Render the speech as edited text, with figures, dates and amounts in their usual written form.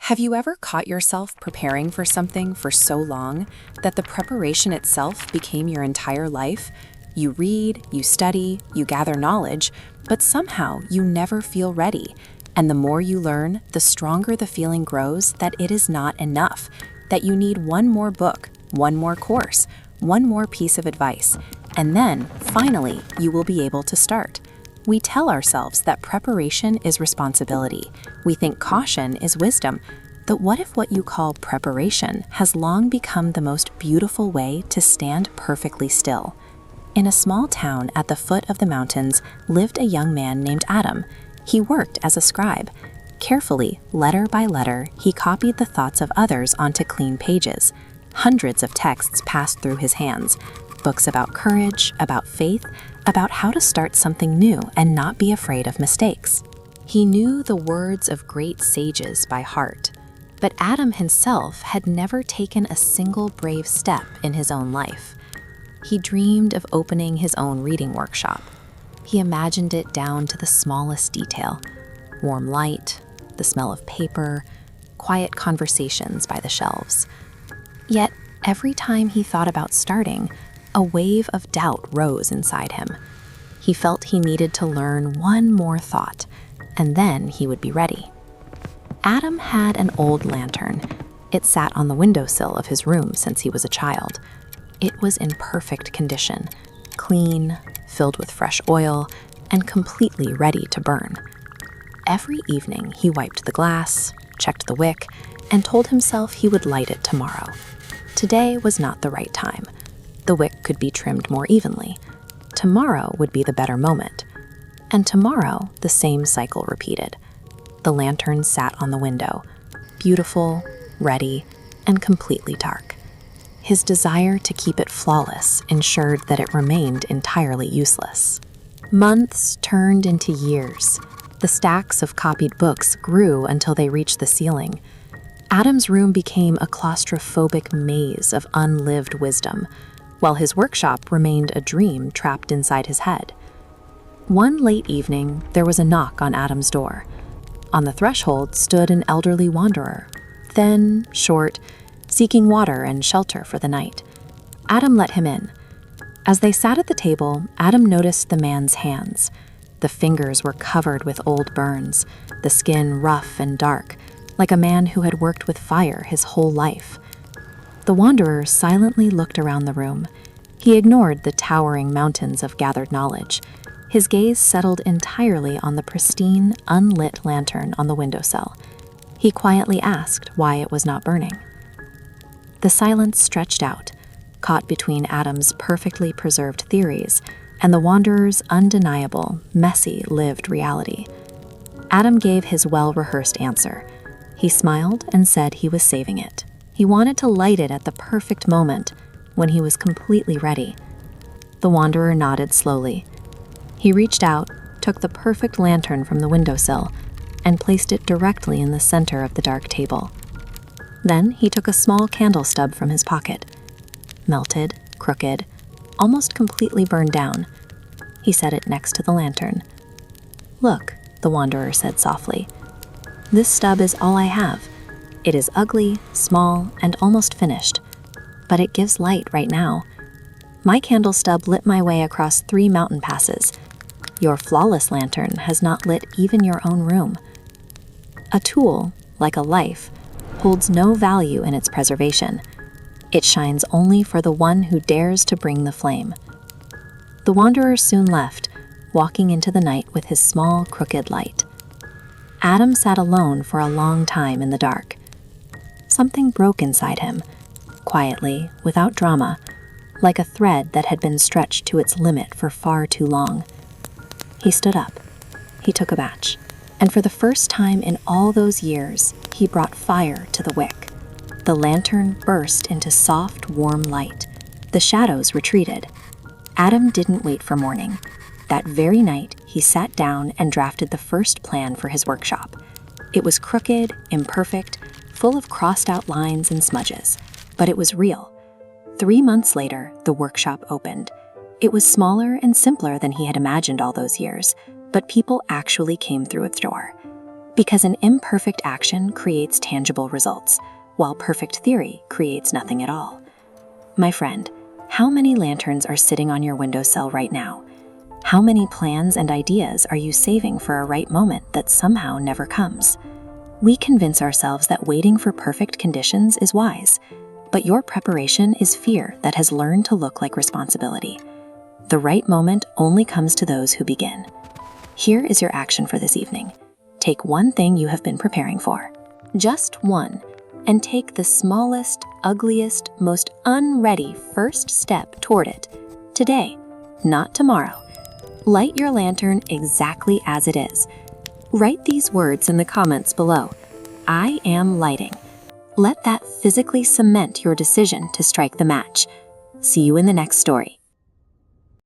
Have you ever caught yourself preparing for something for so long that the preparation itself became your entire life? You read, you study, you gather knowledge, but somehow you never feel ready. And the more you learn, the stronger the feeling grows that it is not enough, that you need one more book, one more course, one more piece of advice, and then, finally, you will be able to start. We tell ourselves that preparation is responsibility. We think caution is wisdom. But what if what you call preparation has long become the most beautiful way to stand perfectly still? In a small town at the foot of the mountains lived a young man named Adam. He worked as a scribe. Carefully, letter by letter, he copied the thoughts of others onto clean pages. Hundreds of texts passed through his hands. Books about courage, about faith, about how to start something new and not be afraid of mistakes. He knew the words of great sages by heart, but Adam himself had never taken a single brave step in his own life. He dreamed of opening his own reading workshop. He imagined it down to the smallest detail: warm light, the smell of paper, quiet conversations by the shelves. Yet, every time he thought about starting, a wave of doubt rose inside him. He felt he needed to learn one more thought, and then he would be ready. Adam had an old lantern. It sat on the windowsill of his room since he was a child. It was in perfect condition, clean, filled with fresh oil, and completely ready to burn. Every evening, he wiped the glass, checked the wick, and told himself he would light it tomorrow. Today was not the right time. The wick could be trimmed more evenly. Tomorrow would be the better moment. And tomorrow, the same cycle repeated. The lantern sat on the window, beautiful, ready, and completely dark. His desire to keep it flawless ensured that it remained entirely useless. Months turned into years. The stacks of copied books grew until they reached the ceiling. Adam's room became a claustrophobic maze of unlived wisdom, while his workshop remained a dream trapped inside his head. One late evening, there was a knock on Adam's door. On the threshold stood an elderly wanderer, thin, short, seeking water and shelter for the night. Adam let him in. As they sat at the table, Adam noticed the man's hands. The fingers were covered with old burns, the skin rough and dark, like a man who had worked with fire his whole life. The wanderer silently looked around the room. He ignored the towering mountains of gathered knowledge. His gaze settled entirely on the pristine, unlit lantern on the windowsill. He quietly asked why it was not burning. The silence stretched out, caught between Adam's perfectly preserved theories and the wanderer's undeniable, messy, lived reality. Adam gave his well-rehearsed answer. He smiled and said he was saving it. He wanted to light it at the perfect moment, when he was completely ready. The wanderer nodded slowly. He reached out, took the perfect lantern from the windowsill, and placed it directly in the center of the dark table. Then he took a small candle stub from his pocket. Melted, crooked, almost completely burned down. He set it next to the lantern. "Look," the wanderer said softly. "This stub is all I have. It is ugly, small, and almost finished, but it gives light right now. My candle stub lit my way across 3 mountain passes. Your flawless lantern has not lit even your own room." A tool, like a life, holds no value in its preservation. It shines only for the one who dares to bring the flame. The wanderer soon left, walking into the night with his small, crooked light. Adam sat alone for a long time in the dark. Something broke inside him, quietly, without drama, like a thread that had been stretched to its limit for far too long. He stood up. He took a match, and for the first time in all those years, he brought fire to the wick. The lantern burst into soft, warm light. The shadows retreated. Adam didn't wait for morning. That very night, he sat down and drafted the first plan for his workshop. It was crooked, imperfect, full of crossed-out lines and smudges, but it was real. 3 months later, the workshop opened. It was smaller and simpler than he had imagined all those years, but people actually came through its door. Because an imperfect action creates tangible results, while perfect theory creates nothing at all. My friend, how many lanterns are sitting on your windowsill right now? How many plans and ideas are you saving for a right moment that somehow never comes? We convince ourselves that waiting for perfect conditions is wise, but your preparation is fear that has learned to look like responsibility. The right moment only comes to those who begin. Here is your action for this evening. Take one thing you have been preparing for, just one, and take the smallest, ugliest, most unready first step toward it. Today, not tomorrow. Light your lantern exactly as it is. Write these words in the comments below. I am lighting. Let that physically cement your decision to strike the match. See you in the next story.